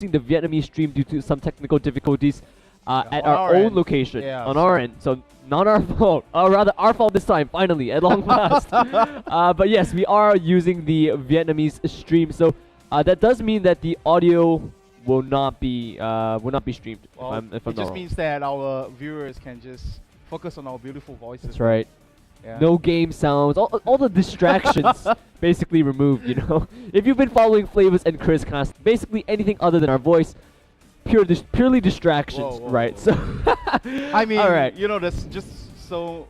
the Vietnamese stream due to some technical difficulties at on our our own end. location, Yeah, on our end. So not our fault, or rather our fault this time, finally, at long last. But yes, we are using the Vietnamese stream, so that does mean that the audio will not be streamed. Well, if I'm it not just wrong. means that our viewers can just focus on our beautiful voices. That's right. Yeah. No game sounds, all the distractions basically removed, you know. If you've been following Flavors and Chris Cast, basically anything other than our voice, purely distractions, Whoa, right? whoa. So I mean, all right. you know, there's just so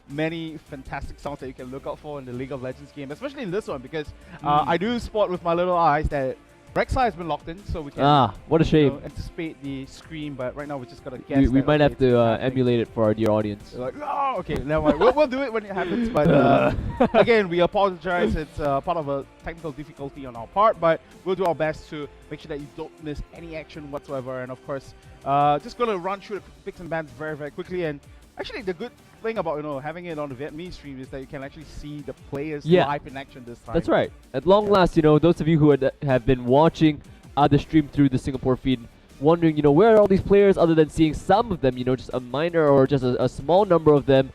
many fantastic sounds that you can look out for in the League of Legends game, especially in this one, because I do spot with my little eyes that Rek'Sai has been locked in, so we can what a shame. anticipate the scream, but right now we just gotta guess. We that, might okay, have it's to happening. emulate it for our dear audience. Like, oh, okay, never mind. we'll do it when it happens, but again, we apologize. It's part of a technical difficulty on our part, but we'll do our best to make sure that you don't miss any action whatsoever. And of course, just gonna run through the picks and bans very, very quickly. And actually, the good thing about having it on the Vietnamese stream is that you can actually see the players live in action this time. That's right. At long last, those of you who have been watching the stream through the Singapore feed, wondering, where are all these players other than seeing some of them, just a minor or just a small number of them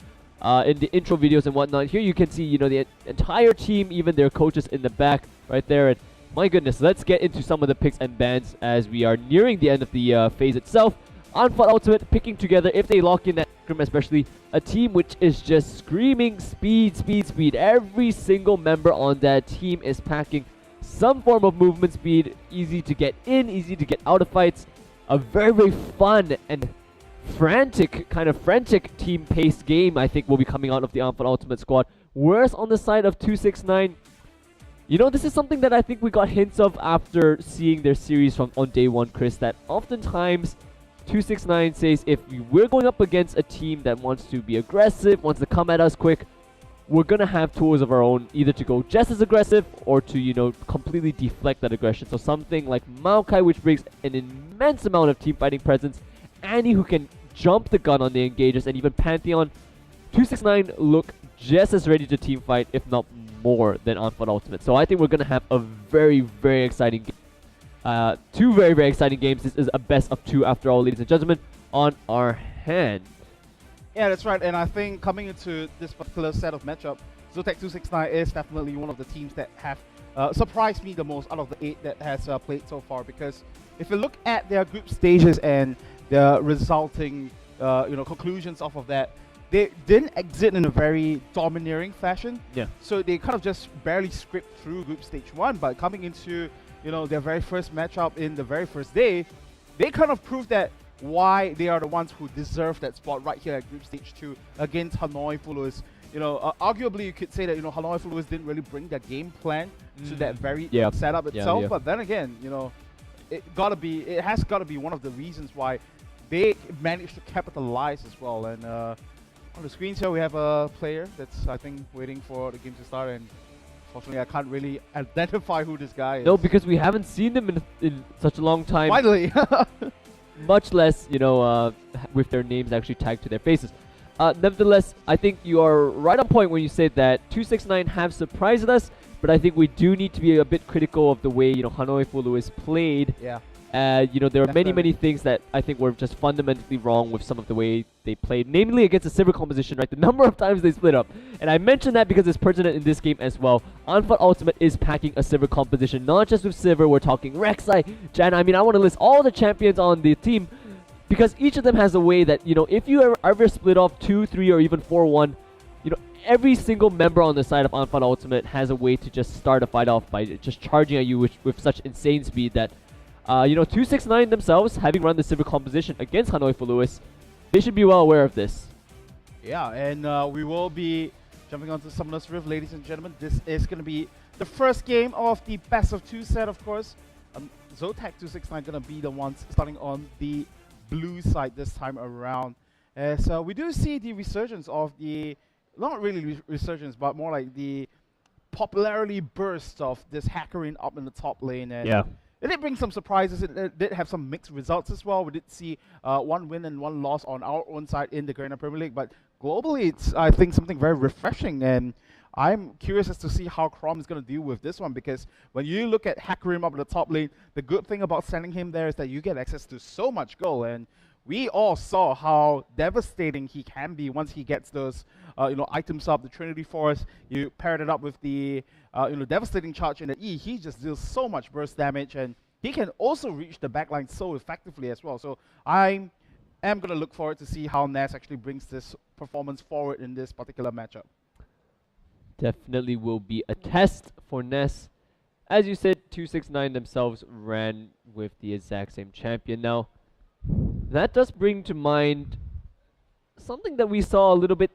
in the intro videos and whatnot. Here you can see, the entire team, even their coaches in the back right there. And my goodness, let's get into some of the picks and bans as we are nearing the end of the phase itself. On Phat Ultimate, picking together, if they lock in that scrim especially, a team which is just screaming speed, speed, speed. Every single member on that team is packing some form of movement speed, easy to get in, easy to get out of fights. A very, very fun and frantic team-paced game, I think, will be coming out of the Phat Ultimate squad. Whereas on the side of 269, this is something that I think we got hints of after seeing their series on day one, Chris, that oftentimes 269 says if we're going up against a team that wants to be aggressive, wants to come at us quick, we're going to have tools of our own, either to go just as aggressive or to, completely deflect that aggression. So something like Maokai, which brings an immense amount of team fighting presence, Annie, who can jump the gun on the engagers, and even Pantheon. 269 look just as ready to team fight, if not more, than on Phat Ultimate. So I think we're going to have a very, very exciting game. Two very, very exciting games. This is a best of two, after all, ladies and gentlemen, on our hand. Yeah, that's right. And I think coming into this particular set of matchup, Zotac 269 is definitely one of the teams that have surprised me the most out of the 8 that has played so far. Because if you look at their group stages and the resulting conclusions off of that, they didn't exit in a very domineering fashion. Yeah. So they kind of just barely scraped through group stage 1. But coming into their very first matchup in the very first day, they kind of proved that why they are the ones who deserve that spot right here at group stage 2 against Hanoi Followers. Arguably you could say that Hanoi Followers didn't really bring their game plan to that very setup itself. But then again, it has got to be one of the reasons why they managed to capitalize as well. And on the screens here we have a player that's, I think, waiting for the game to start, and unfortunately I can't really identify who this guy is. No, because we haven't seen them in such a long time. Finally. Much less, with their names actually tagged to their faces. Nevertheless, I think you are right on point when you say that 269 have surprised us, but I think we do need to be a bit critical of the way, Hanoi Fulu is played. Yeah. There are many things that I think were just fundamentally wrong with some of the way they played, namely against the Sivir composition, right? The number of times they split up. And I mention that because it's pertinent in this game as well. Phat Ultimate is packing a Sivir composition, not just with Sivir, we're talking Rek'Sai, Janna. I mean, I want to list all the champions on the team because each of them has a way that, if you are ever split off 2, 3, or even 4-1, every single member on the side of Phat Ultimate has a way to just start a fight off by just charging at you with such insane speed that 269 themselves, having run the Sivir composition against Hanoi for Lewis, they should be well aware of this. Yeah, and we will be jumping onto Summoner's Rift, ladies and gentlemen. This is going to be the first game of the best of 2 set, of course. Zotac 269 going to be the ones starting on the blue side this time around. As we do see the resurgence of the, not really resurgence, but more like the popularity burst of this Hackerin up in the top lane. And yeah. It did bring some surprises. It did have some mixed results as well. We did see 1 win and 1 loss on our own side in the Garena Premier League. But globally, it's, I think, something very refreshing. And I'm curious as to see how Chrom is going to deal with this one, because when you look at Hakarim up at the top lane, the good thing about sending him there is that you get access to so much gold, and we all saw how devastating he can be once he gets those items up, the Trinity Force. You paired it up with the devastating charge in the E. He just deals so much burst damage, and he can also reach the backline so effectively as well. So I am going to look forward to see how Ness actually brings this performance forward in this particular matchup. Definitely will be a test for Ness. As you said, 269 themselves ran with the exact same champion. Now, that does bring to mind something that we saw a little bit,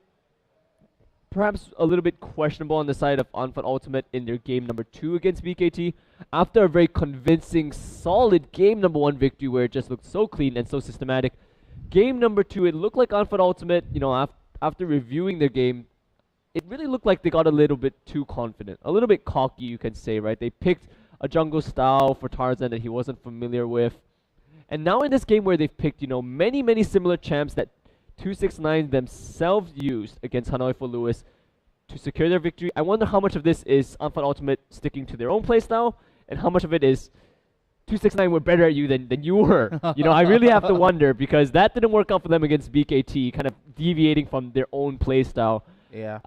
perhaps a little bit questionable on the side of Phat Ultimate in their game number 2 against BKT. After a very convincing, solid game number 1 victory where it just looked so clean and so systematic, game number 2, it looked like Phat Ultimate, after reviewing their game, it really looked like they got a little bit too confident, a little bit cocky, you can say, right? They picked a jungle style for Tarzan that he wasn't familiar with. And now in this game where they've picked, many similar champs that 269 themselves used against Hanoi for Lewis to secure their victory, I wonder how much of this is Phat Ultimate sticking to their own playstyle, and how much of it is 269 were better at you than you were. I really have to wonder, because that didn't work out for them against BKT, kind of deviating from their own playstyle. Yeah.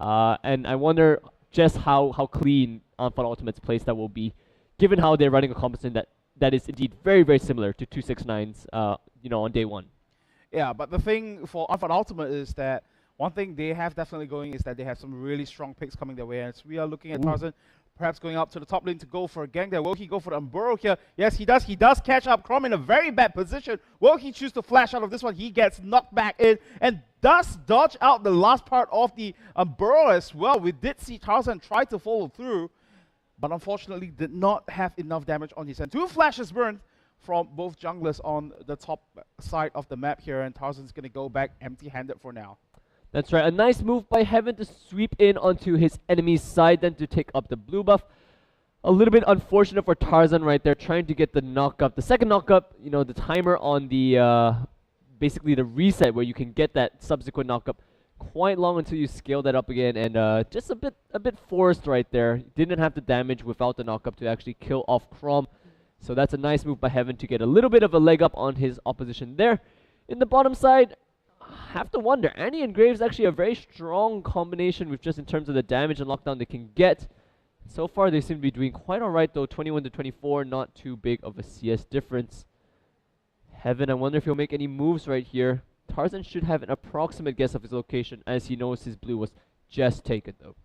And I wonder just how clean Phat Ultimate's playstyle will be, given how they're running a composition that is indeed very, very similar to 269's, on day 1. Yeah, but the thing for Phat Ultimate is that one thing they have definitely going is that they have some really strong picks coming their way. And so we are looking at Tarzan perhaps going up to the top lane to go for a gang there. Will he go for the Umburo here? Yes, he does. He does catch up Chrom in a very bad position. Will he choose to flash out of this one? He gets knocked back in and does dodge out the last part of the Umburo as well. We did see Tarzan try to follow through, but unfortunately did not have enough damage on his end. 2 flashes burned from both junglers on the top side of the map here, and Tarzan's going to go back empty-handed for now. That's right, a nice move by Heaven to sweep in onto his enemy's side, then to take up the blue buff. A little bit unfortunate for Tarzan right there, trying to get the knock-up. The second knock-up, the timer on the, basically the reset where you can get that subsequent knock-up quite long until you scale that up again, and just a bit forced right there. Didn't have the damage without the knock-up to actually kill off Chrom. So that's a nice move by Heaven to get a little bit of a leg up on his opposition there. In the bottom side, I have to wonder, Annie and Graves actually a very strong combination with just in terms of the damage and lockdown they can get. So far they seem to be doing quite alright though, 21 to 24, not too big of a CS difference. Heaven, I wonder if he'll make any moves right here. Tarzan should have an approximate guess of his location, as he knows his blue was just taken though.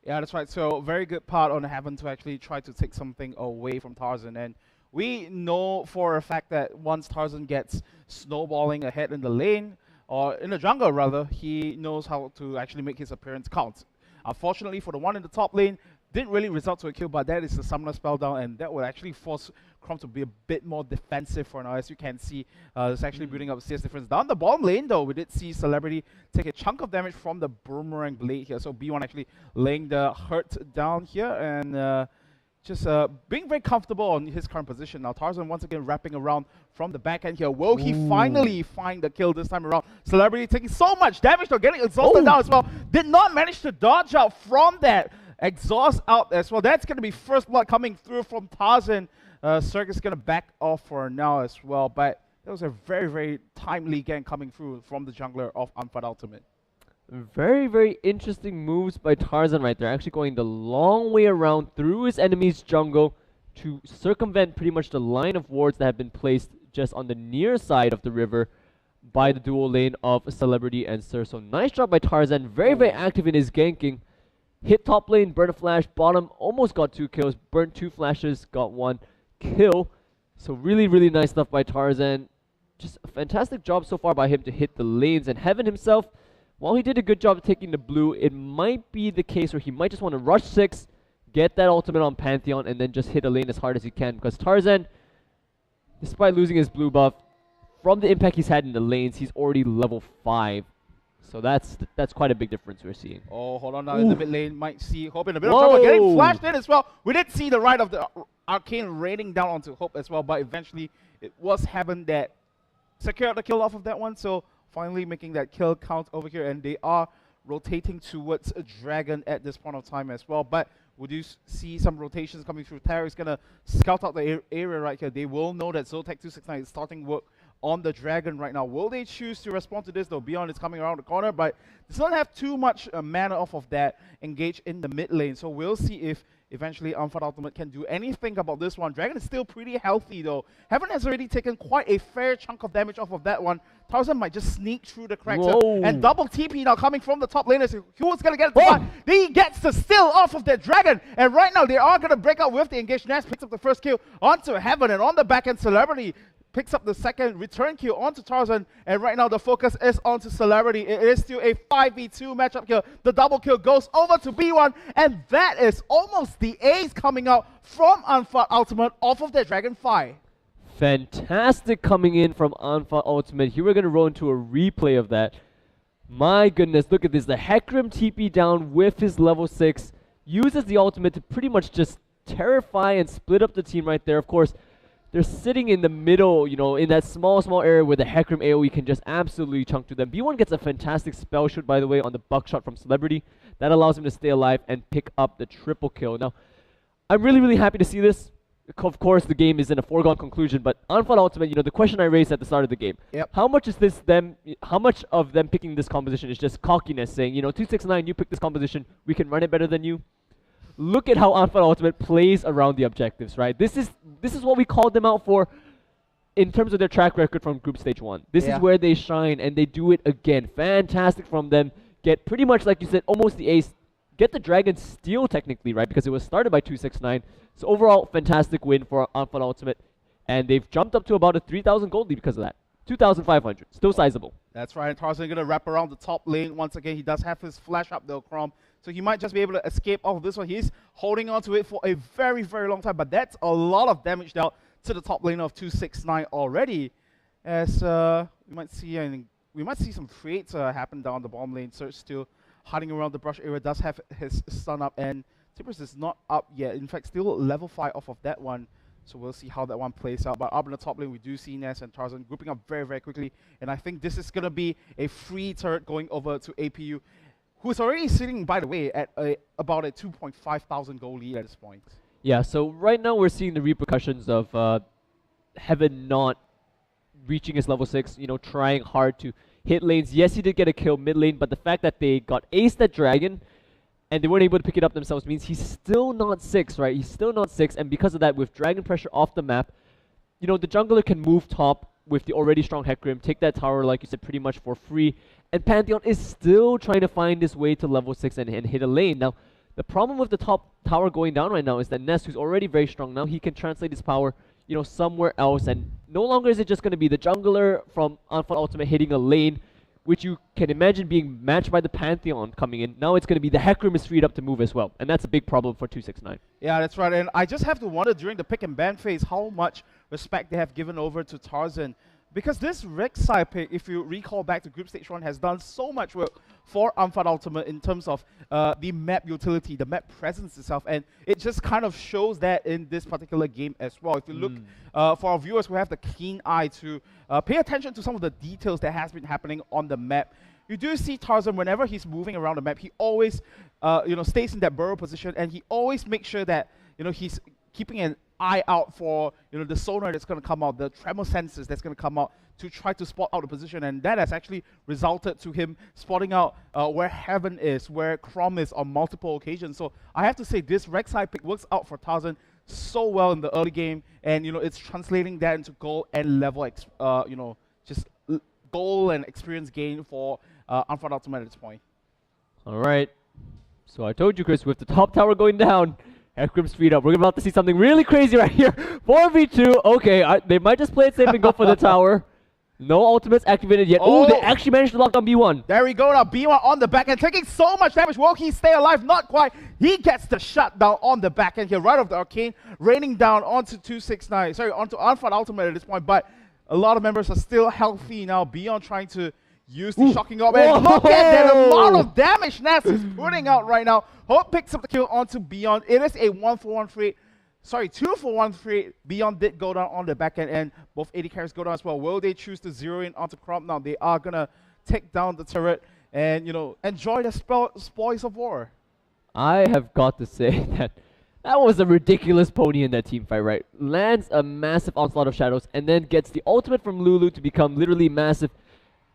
Yeah, that's right. So very good part on Heaven to actually try to take something away from Tarzan. And we know for a fact that once Tarzan gets snowballing ahead in the lane, or in the jungle rather, he knows how to actually make his appearance count. Unfortunately for the one in the top lane, didn't really result to a kill, but that is the summoner spell down, and that would actually force Chrom to be a bit more defensive for now. As you can see, it's actually building up a CS difference. Down the bottom lane though, we did see Celebrity take a chunk of damage from the Boomerang Blade here. So B1 actually laying the hurt down here, and just being very comfortable on his current position. Now Tarzan once again wrapping around from the back end here. Will he finally find the kill this time around? Celebrity taking so much damage though, getting exhausted down as well. Did not manage to dodge out from that. Exhaust out as well. That's going to be first blood coming through from Tarzan. Circus is going to back off for now as well. But that was a very, very timely gang coming through from the jungler of Phat Ultimate. Very, very interesting moves by Tarzan right there. Actually going the long way around through his enemy's jungle to circumvent pretty much the line of wards that have been placed just on the near side of the river by the dual lane of Celebrity and Sir. So nice job by Tarzan. Very, very active in his ganking. Hit top lane, burn a flash, bottom, almost got 2 kills, burnt 2 flashes, got 1 kill. So really, really nice stuff by Tarzan. Just a fantastic job so far by him to hit the lanes. And Heaven himself, while he did a good job of taking the blue, it might be the case where he might just want to rush 6, get that ultimate on Pantheon, and then just hit a lane as hard as he can. Because Tarzan, despite losing his blue buff, from the impact he's had in the lanes, he's already level 5. So that's quite a big difference we're seeing. Oh, hold on now. In the mid lane, might see Hope in a bit of trouble. Getting flashed in as well. We did see the right of the Arcane raining down onto Hope as well, but eventually it was Heaven that secured the kill off of that one. So finally making that kill count over here, and they are rotating towards a Dragon at this point of time as well. But we do see some rotations coming through. Terra is going to scout out the area right here. They will know that Zotac 269 is starting work on the Dragon right now. Will they choose to respond to this, though? Beyond is coming around the corner, but does not have too much mana off of that engaged in the mid lane. So we'll see if eventually Phat Ultimate can do anything about this one. Dragon is still pretty healthy, though. Heaven has already taken quite a fair chunk of damage off of that one. Tarzan might just sneak through the cracks. And double TP now coming from the top laners. Who's going to get it? He gets the steal off of that Dragon. And right now, they are going to break out with the engaged. Ness picks up the first kill onto Heaven. And on the back end, Celebrity picks up the second return kill onto Tarzan, and right now the focus is onto Celebrity. It is still a 5v2 matchup kill. The double kill goes over to B1, and that is almost the ace coming out from Phat Ultimate off of their Dragon 5. Fantastic coming in from Phat Ultimate. Here we're going to roll into a replay of that. My goodness, look at this. The Hecarim TP down with his level 6, uses the ultimate to pretty much just terrify and split up the team right there. Of course, they're sitting in the middle, you know, in that small area where the Hecarim AoE can just absolutely chunk to them. B1 gets a fantastic spell shoot, by the way, on the buckshot from Celebrity. That allows him to stay alive and pick up the triple kill. Now, I'm really happy to see this. Of course, the game is in a foregone conclusion, but Phat Ultimate, you know, the question I raised at the start of the game, how much is this how much of them picking this composition is just cockiness, saying, you know, 269, you pick this composition, we can run it better than you? Look at how Phat Ultimate plays around the objectives, right? This is what we called them out for in terms of their track record from Group Stage 1. This is where they shine, and they do it again. Fantastic from them. Get pretty much, like you said, almost the ace. Get the Dragon steal, technically, right? Because it was started by 269. So overall, fantastic win for Phat Ultimate. And they've jumped up to about a 3,000 gold lead because of that. 2,500. Still sizable. That's right. Tarzan going to wrap around the top lane once again. He does have his flash up, though, Chrome. So he might just be able to escape off of this one. He's holding on to it for a very long time. But that's a lot of damage dealt to the top lane of 269 already. As we might see some trades happen down the bottom lane. Surge still hiding around the brush area. Does have his stun up. And Tippers is not up yet. In fact, still level 5 off of that one. So we'll see how that one plays out. But up in the top lane, we do see Ness and Tarzan grouping up very quickly. And I think this is going to be a free turret going over to APU, who's already sitting, by the way, at about a 2,500 gold lead at this point. Yeah, so right now we're seeing the repercussions of Heaven not reaching his level 6, you know, trying hard to hit lanes. Yes, he did get a kill mid lane, but the fact that they got aced at Dragon and they weren't able to pick it up themselves means he's still not 6, right? He's still not 6, and because of that, with Dragon pressure off the map, you know, the jungler can move top with the already strong Hecarim, take that tower, like you said, pretty much for free, and Pantheon is still trying to find his way to level 6 and hit a lane. Now, the problem with the top tower going down right now is that Ness, who's already very strong, now he can translate his power, you know, somewhere else, and no longer is it just going to be the jungler from Phat Ultimate hitting a lane, which you can imagine being matched by the Pantheon coming in. Now it's going to be the Hecarim is freed up to move as well, and that's a big problem for 269. Yeah, that's right, and I just have to wonder during the pick and ban phase how much respect they have given over to Tarzan. Because this Rek'Sai pick, if you recall back to Group Stage 1, has done so much work for Phat Ultimate in terms of the map utility, the map presence itself, and it just kind of shows that in this particular game as well. If you look, for our viewers who have the keen eye to pay attention to some of the details that has been happening on the map, you do see Tarzan, whenever he's moving around the map, he always stays in that burrow position, and he always makes sure that he's keeping an eye out for the sonar that's going to come out, the tremor sensors that's going to come out to try to spot out the position, and that has actually resulted to him spotting out where Heaven is, where Crom is on multiple occasions. So I have to say this Rek'Sai pick works out for Tarzan so well in the early game, and it's translating that into goal and level, just goal and experience gain for Phat Ultimate at this point. All right. So I told you, Chris, with the top tower going down, Hecarim's freed up. We're about to see something really crazy right here. 4v2. Okay, they might just play it safe and go for the tower. No ultimates activated yet. Oh, they actually managed to lock down B1. There we go now. B1 on the back end, taking so much damage. Will he stay alive? Not quite. He gets the shutdown on the back end here, right off the arcane, raining down onto 269. Sorry, onto Phat Ultimate at this point. But a lot of members are still healthy now. B1 trying to use the shocking up, and look at that amount of damage Ness is putting out right now. Hope picks up the kill onto Beyond. It is a 1-for-1 trade. Sorry, 2-for-1 trade. Beyond did go down on the back end, and both AD carries go down as well. Will they choose to zero in onto Crop now? They are going to take down the turret. and, you know, enjoy the spoils of war. I have got to say that that was a ridiculous pony in that team fight, right? Lands a massive onslaught of shadows and then gets the ultimate from Lulu to become literally massive.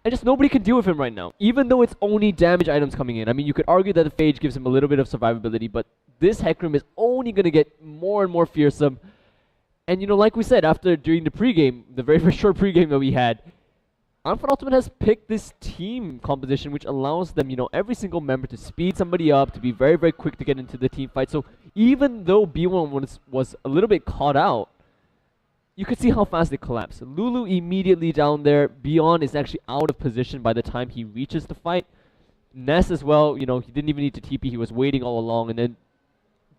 And just nobody can deal with him right now, even though it's only damage items coming in. I mean, you could argue that the Phage gives him a little bit of survivability, but this Hecarim is only going to get more and more fearsome. And, you know, like we said, during the pregame, the very, very short pregame that we had, Phat Ultimate has picked this team composition which allows them, you know, every single member to speed somebody up, to be very, very quick to get into the team fight. So even though B1 was a little bit caught out, you could see how fast they collapse. Lulu immediately down there. Beyond is actually out of position by the time he reaches the fight. Ness as well, you know, he didn't even need to TP. He was waiting all along. And then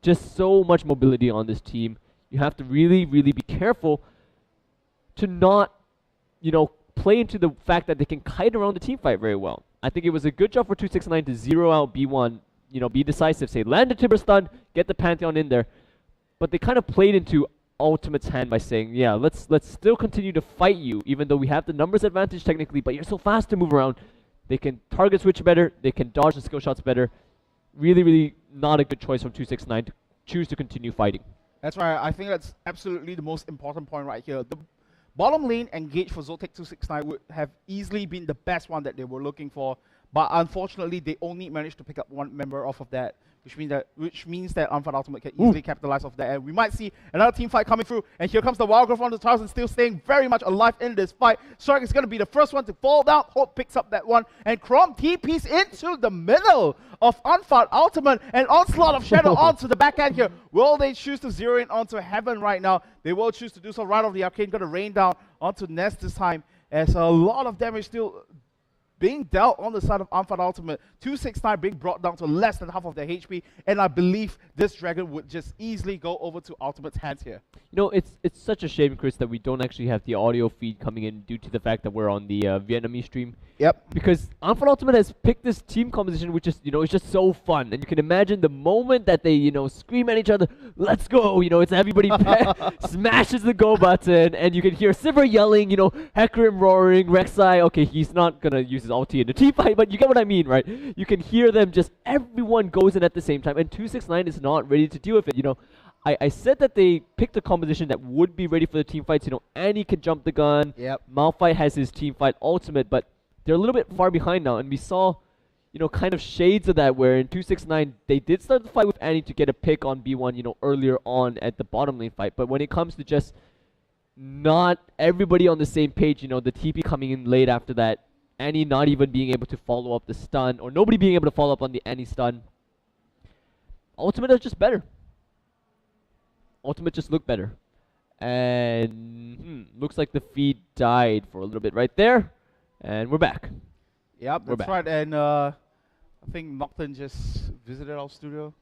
just so much mobility on this team. You have to really, really be careful to not, you know, play into the fact that they can kite around the team fight very well. I think it was a good job for 269 to zero out B1, you know, be decisive, say, land the Timber Stun, get the Pantheon in there. But they kind of played into Ultimate's hand by saying, yeah, let's still continue to fight you, even though we have the numbers advantage technically, but you're so fast to move around. They can target switch better, they can dodge the skill shots better. Really, really not a good choice from 269 to choose to continue fighting. That's right. I think that's absolutely the most important point right here. The bottom lane engage for Zotac 269 would have easily been the best one that they were looking for, but unfortunately they only managed to pick up one member off of that, which means that Phat Ultimate can easily capitalize off that, and we might see another team fight coming through. And here comes the Wild Growth on the towers and still staying very much alive in this fight. Shark is going to be the first one to fall down. Hope picks up that one, and Chrom TPs into the middle of Phat Ultimate, and onslaught of shadow onto the back end here. Will they choose to zero in onto Heaven right now? They will choose to do so. Right off the arcane, going to rain down onto Nest this time, as a lot of damage still being dealt on the side of Phat Ultimate. 269 being brought down to less than half of their HP, and I believe this dragon would just easily go over to Ultimate's hands here. You know, it's such a shame, Chris, that we don't actually have the audio feed coming in due to the fact that we're on the Vietnamese stream. Yep. Because Phat Ultimate has picked this team composition, which is, you know, it's just so fun. And you can imagine the moment that they, you know, scream at each other, let's go, you know, it's everybody smashes the go button, and you can hear Sivir yelling, you know, Hecarim roaring, Rek'Sai, okay, he's not gonna use his ulti in the team fight, but you get what I mean, right? You can hear them just, everyone goes in at the same time, and 269 is not ready to deal with it, you know. I said that they picked a composition that would be ready for the team fights. You know, Annie can jump the gun. Yep. Malphite has his team fight ultimate, but they're a little bit far behind now. And we saw, you know, kind of shades of that where in 269, they did start the fight with Annie to get a pick on B1, you know, earlier on at the bottom lane fight. But when it comes to just not everybody on the same page, you know, the TP coming in late after that, Annie not even being able to follow up the stun, or nobody being able to follow up on the Annie stun, Ultimate is just better. Ultimate just looked better. And looks like the feed died for a little bit right there. And we're back. Yep, that's right. And I think Nocturne just visited our studio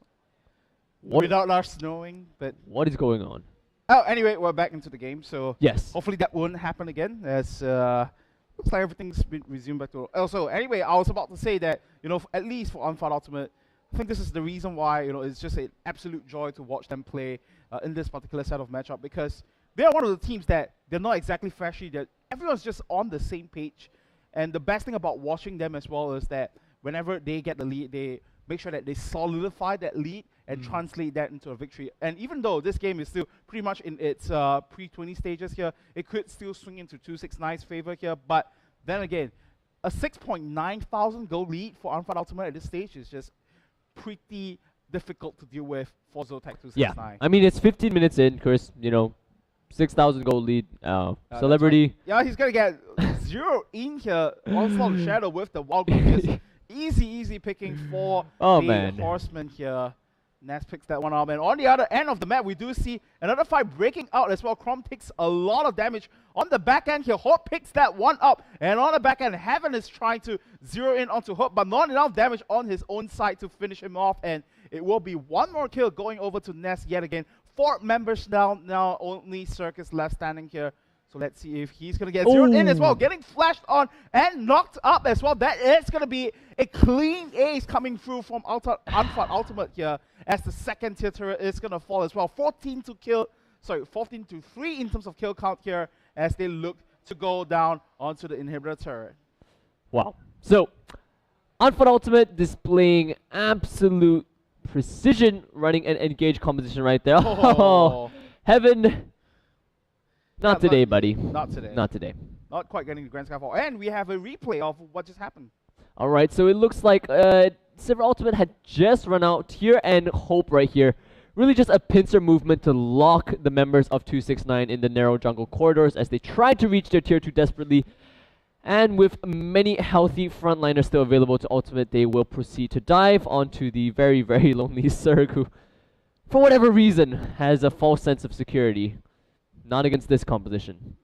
without us knowing. But what is going on? Oh, anyway, we're back into the game. So yes, hopefully that won't happen again, as looks like everything's been resumed back to. Also, anyway, I was about to say that, you know, at least for Phat Ultimate, I think this is the reason why, you know, it's just an absolute joy to watch them play in this particular set of matchup, because they're one of the teams that they're not exactly flashy, that everyone's just on the same page. And the best thing about watching them as well is that whenever they get the lead, they make sure that they solidify that lead and translate that into a victory. And even though this game is still pretty much in its pre-20 stages here, it could still swing into 269's favor here. But then again, a 6.9 thousand goal lead for Phat Ultimate at this stage is just pretty difficult to deal with for Zotac 269. Yeah, I mean, it's 15 minutes in, Chris, you know, 6,000 goal lead, Celebrity. Right. Yeah, he's going to get 0 in here, onslaught of shadow with the Wild Growth. Easy picking for the Horseman here. Ness picks that one up, and on the other end of the map, we do see another fight breaking out as well. Chrom takes a lot of damage on the back end here. Hope picks that one up, and on the back end, Heaven is trying to zero in onto Hope, but not enough damage on his own side to finish him off, and it will be one more kill going over to Ness yet again. 4 members down, now only Circus left standing here. So let's see if he's going to get zeroed in as well. Getting flashed on and knocked up as well. That is going to be a clean ace coming through from Phat Ultimate here, as the second tier turret is going to fall as well. 14 to 3 in terms of kill count here, as they look to go down onto the inhibitor turret. Wow. So Unfun Ultimate displaying absolute precision running an engage composition right there. Oh, heaven. Not today, buddy. Not today. Not today. Not quite getting the Grand Skyfall. And we have a replay of what just happened. All right, so it looks like Silver Ultimate had just run out here, and Hope right here. Really just a pincer movement to lock the members of 269 in the narrow jungle corridors as they tried to reach their tier 2 desperately. And with many healthy frontliners still available to Ultimate, they will proceed to dive onto the very, very lonely Zerg, who, for whatever reason, has a false sense of security. Not against this composition.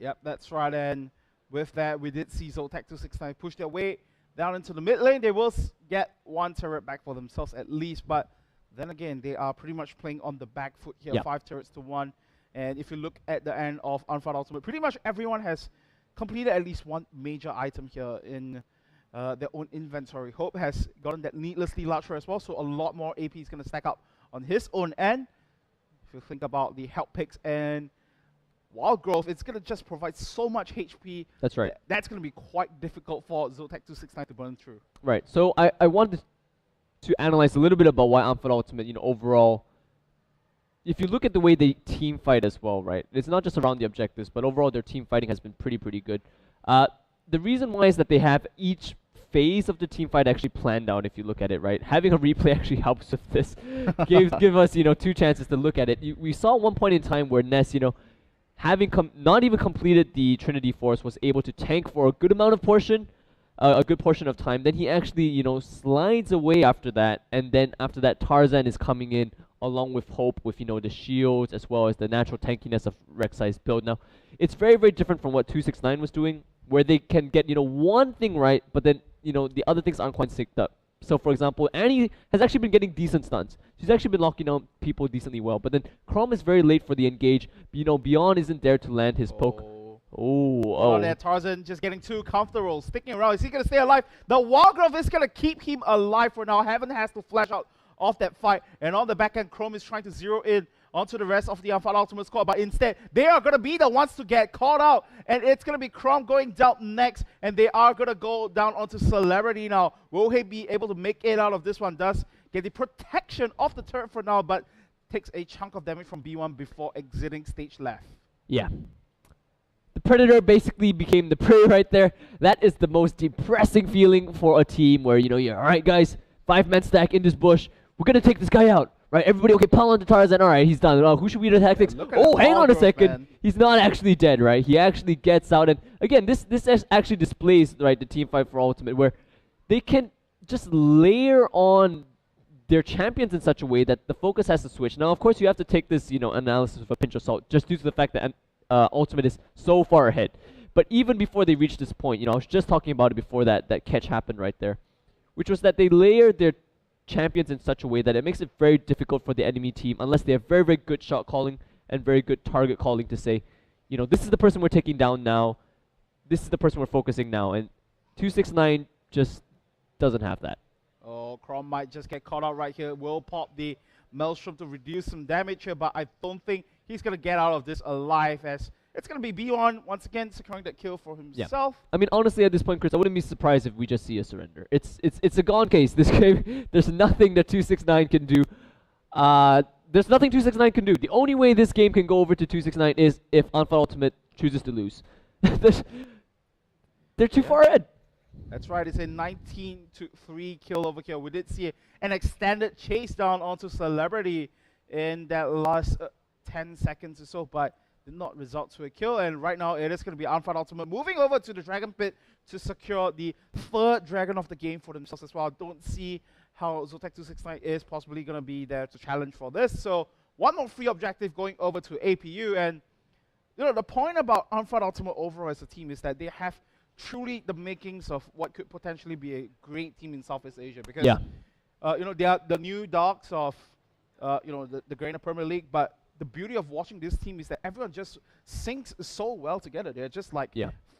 Yep, that's right. And with that, we did see Zotac 269 push their way down into the mid lane. They will get one turret back for themselves at least, but then again, they are pretty much playing on the back foot here, 5 turrets to 1. And if you look at the end of Unfun Ultimate, pretty much everyone has completed at least one major item here in their own inventory. Hope has gotten that needlessly large as well, so a lot more AP is going to stack up on his own end. If you think about the help picks and Wild Growth, it's going to just provide so much HP. That's right. That's going to be quite difficult for Zotac 269 to burn through. Right. So I wanted to analyze a little bit about why Unfun Ultimate, overall, if you look at the way they team fight as well, right? It's not just around the objectives, but overall their team fighting has been pretty good. The reason why is that they have each phase of the team fight actually planned out, if you look at it, right? Having a replay actually helps with this. give us, 2 chances to look at it. We saw one point in time where Ness, having not even completed the Trinity Force, was able to tank for a good amount of portion, a good portion of time. Then he actually, slides away after that, and then after that, Tarzan is coming in along with Hope, with the shields as well as the natural tankiness of Rek'Sai's build. Now, it's very different from what 269 was doing, where they can get one thing right, but then the other things aren't quite synced up. So, for example, Annie has actually been getting decent stuns. She's actually been locking out people decently well. But then Chrom is very late for the engage. Beyond isn't there to land his poke. Oh, there, Tarzan just getting too comfortable, sticking around. Is he going to stay alive? The Wild Growth is going to keep him alive for now. Heaven has to flash out of that fight. And on the back end, Chrom is trying to zero in onto the rest of the Unfun Ultimate squad, but instead, they are going to be the ones to get caught out, and it's going to be Chrom going down next, and they are going to go down onto Celebrity now. Will he be able to make it out of this one? Does get the protection of the turret for now, but takes a chunk of damage from B1 before exiting stage left. Yeah. The Predator basically became the prey right there. That is the most depressing feeling for a team where, you're, all right, guys, 5-man stack in this bush. We're going to take this guy out. Right, everybody, okay, pile onto Tarzan. All right, he's done. Who should we do tactics? Oh, hang on a second. Man. He's not actually dead, right? He actually gets out. And again, this actually displays, right, the team fight for Ultimate, where they can just layer on their champions in such a way that the focus has to switch. Now, of course, you have to take this, analysis with a pinch of salt, just due to the fact that Ultimate is so far ahead. But even before they reach this point, I was just talking about it before that catch happened right there, which was that they layered their champions in such a way that it makes it very difficult for the enemy team, unless they have very good shot calling and very good target calling, to say, this is the person we're taking down now, this is the person we're focusing now, and 269 just doesn't have that. Oh, Chrom might just get caught out right here. Will pop the Maelstrom to reduce some damage here, but I don't think he's going to get out of this alive, as it's going to be B1 once again securing that kill for himself. Yeah. I mean, honestly, at this point, Chris, I wouldn't be surprised if we just see a surrender. It's a gone case. This game, there's nothing that 269 can do. There's nothing 269 can do. The only way this game can go over to 269 is if Unfun Ultimate chooses to lose. They're too far ahead. That's right. It's a 19-3 kill over here. We did see an extended chase down onto Celebrity in that last 10 seconds or so, but did not result to a kill. And right now, it is going to be Unfun Ultimate moving over to the Dragon Pit to secure the 3rd Dragon of the game for themselves as well. I don't see how Zotac 269 is possibly going to be there to challenge for this. So one more free objective going over to APU. And the point about Unfun Ultimate overall as a team is that they have truly the makings of what could potentially be a great team in Southeast Asia, because they are the new dogs of the Greater Premier League, but the beauty of watching this team is that everyone just syncs so well together. They're just like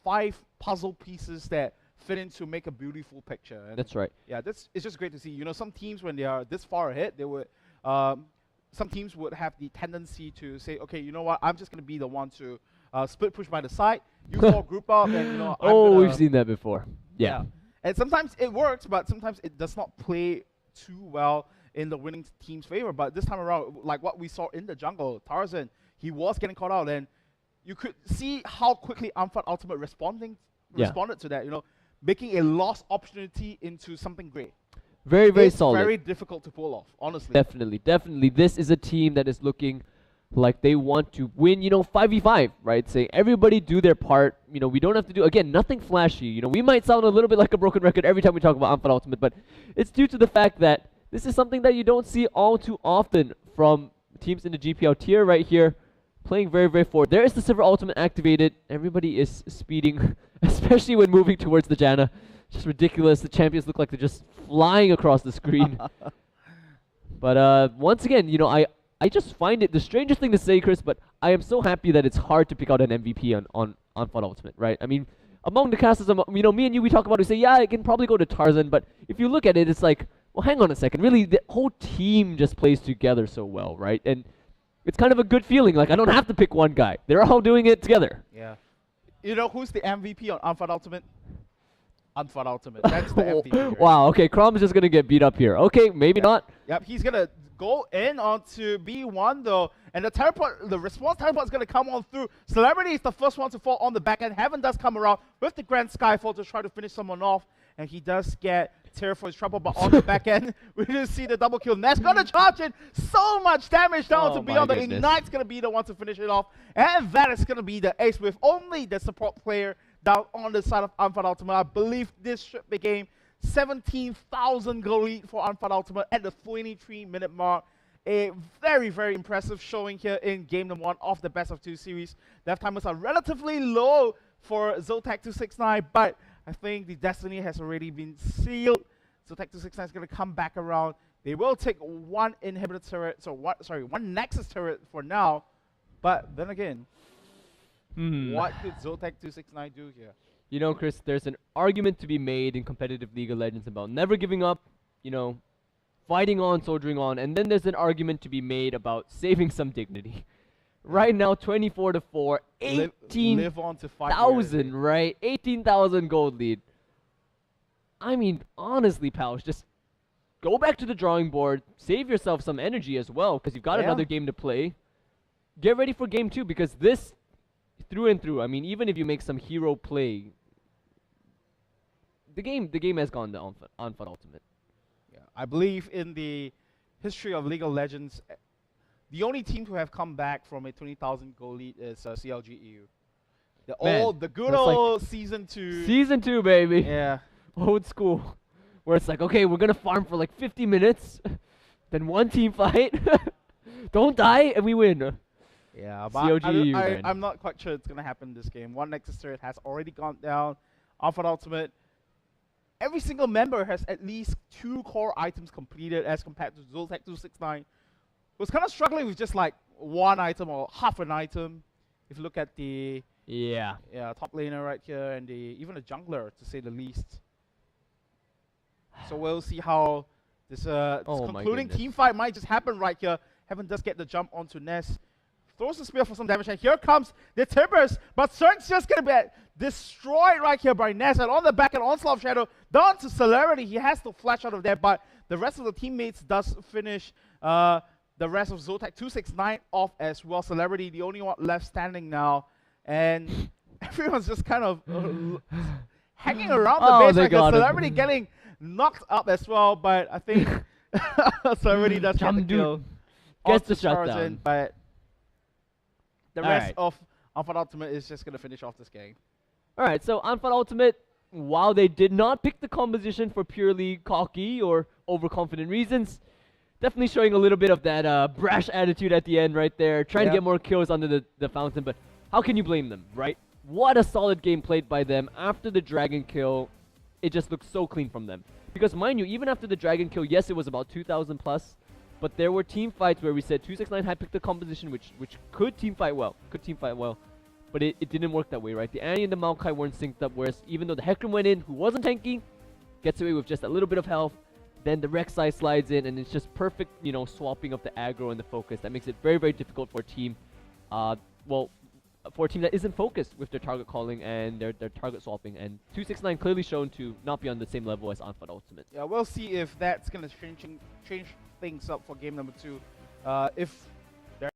5 puzzle pieces that fit in to make a beautiful picture. And that's right. Yeah, it's just great to see. Some teams, when they are this far ahead, they would some teams would have the tendency to say, okay, you know what, I'm just going to be the one to split push by the side. You all group up, and we've seen that before. Yeah. And sometimes it works, but sometimes it does not play too well in the winning team's favor. But this time around, like what we saw in the jungle, Tarzan, he was getting caught out, and you could see how quickly Phat Ultimate responded to that, making a lost opportunity into something great. Very, very it's solid. Very difficult to pull off, honestly. Definitely. This is a team that is looking like they want to win, 5v5, right? Saying everybody do their part. We don't have to do, again, nothing flashy. We might sound a little bit like a broken record every time we talk about Phat Ultimate, but it's due to the fact that this is something that you don't see all too often from teams in the GPL tier right here, playing very, very forward. There is the Silver Ultimate activated. Everybody is speeding, especially when moving towards the Janna. Just ridiculous. The champions look like they're just flying across the screen. But once again, I just find it the strangest thing to say, Chris, but I am so happy that it's hard to pick out an MVP on Phat Ultimate, right? I mean, among the casters, me and you, we talk about it, we say, yeah, it can probably go to Tarzan, but if you look at it, it's like, well, hang on a second. Really, the whole team just plays together so well, right? And it's kind of a good feeling. Like, I don't have to pick one guy. They're all doing it together. Yeah. You know who's the MVP on Phat Ultimate? Phat Ultimate. That's the MVP. Right? Wow, okay, Chrom's just going to get beat up here. Okay, maybe not. Yep, he's going to go in onto B1 though, and the response teleport is going to come on through. Celebrity is the first one to fall on the back end. Heaven does come around with the Grand Skyfall to try to finish someone off, and he does get Terror for his trouble, but on the back end, we just see the double kill. Ness gonna charge in so much damage down to Beyond. The Ignite's gonna be the one to finish it off, and that is gonna be the ace with only the support player down on the side of Phat Ultimate. I believe this should be game 17,000 goal lead for Phat Ultimate at the 23-minute mark. A very, very impressive showing here in game number 1 of the best of 2 series. Death timers are relatively low for Zotac 269, but I think the destiny has already been sealed. Zotac 269 is going to come back around. They will take one inhibitor turret, one Nexus turret for now. But then again, what could Zotac 269 do here? Chris, there's an argument to be made in competitive League of Legends about never giving up, fighting on, soldiering on, and then there's an argument to be made about saving some dignity. Right now, 24-4, 18,000, right? 18,000 gold lead. I mean, honestly, pals, just go back to the drawing board, save yourself some energy as well, because you've got another game to play. Get ready for game 2, because this, through and through, I mean, even if you make some hero play, the game has gone down on Phat Ultimate. Yeah, I believe in the history of League of Legends, the only team to have come back from a 20,000 goal lead is CLG EU. The good old Season 2. Season 2, baby. Yeah. Old school. Where it's like, okay, we're going to farm for like 50 minutes. Then one team fight. Don't die, and we win. Yeah, but CLG EU, I'm not quite sure it's going to happen this game. One Nexus turret has already gone down. Phat Ultimate, every single member has at least 2 core items completed as compared to Zotac 269. Was kind of struggling with just like one item or half an item. If you look at the top laner right here and even the jungler, to say the least. So we'll see how this concluding team fight might just happen right here. Heaven does get the jump onto Ness. Throws the spear for some damage, and here comes the Timbers, but Cirque's just gonna be destroyed right here by Ness, and on the back end, Onslaught of Shadow down to Celerity. He has to flash out of there, but the rest of the teammates does finish the rest of Zotac 269 off as well. Celerity, the only one left standing now, and everyone's just kind of hanging around the base. Like Celerity getting knocked up as well, but I think Celerity does get the kill. Gets the shutdown. But the rest of Phat Ultimate is just going to finish off this game. Alright, so Phat Ultimate, while they did not pick the composition for purely cocky or overconfident reasons, definitely showing a little bit of that brash attitude at the end right there, trying to get more kills under the fountain, but how can you blame them, right? What a solid game played by them. After the dragon kill, it just looks so clean from them. Because mind you, even after the dragon kill, yes, it was about 2,000 plus, but there were team fights where we said 269 had picked the composition which could team fight well. But it didn't work that way, right? The Annie and the Maokai weren't synced up, whereas even though the Hecarim went in, who wasn't tanky, gets away with just a little bit of health, then the Rek'Sai slides in, and it's just perfect, swapping of the aggro and the focus. That makes it very, very difficult for a team. Well, for a team that isn't focused with their target calling and their target swapping. And 269 clearly shown to not be on the same level as Phat Ultimate. Yeah, we'll see if that's going to change things up for game number 2. If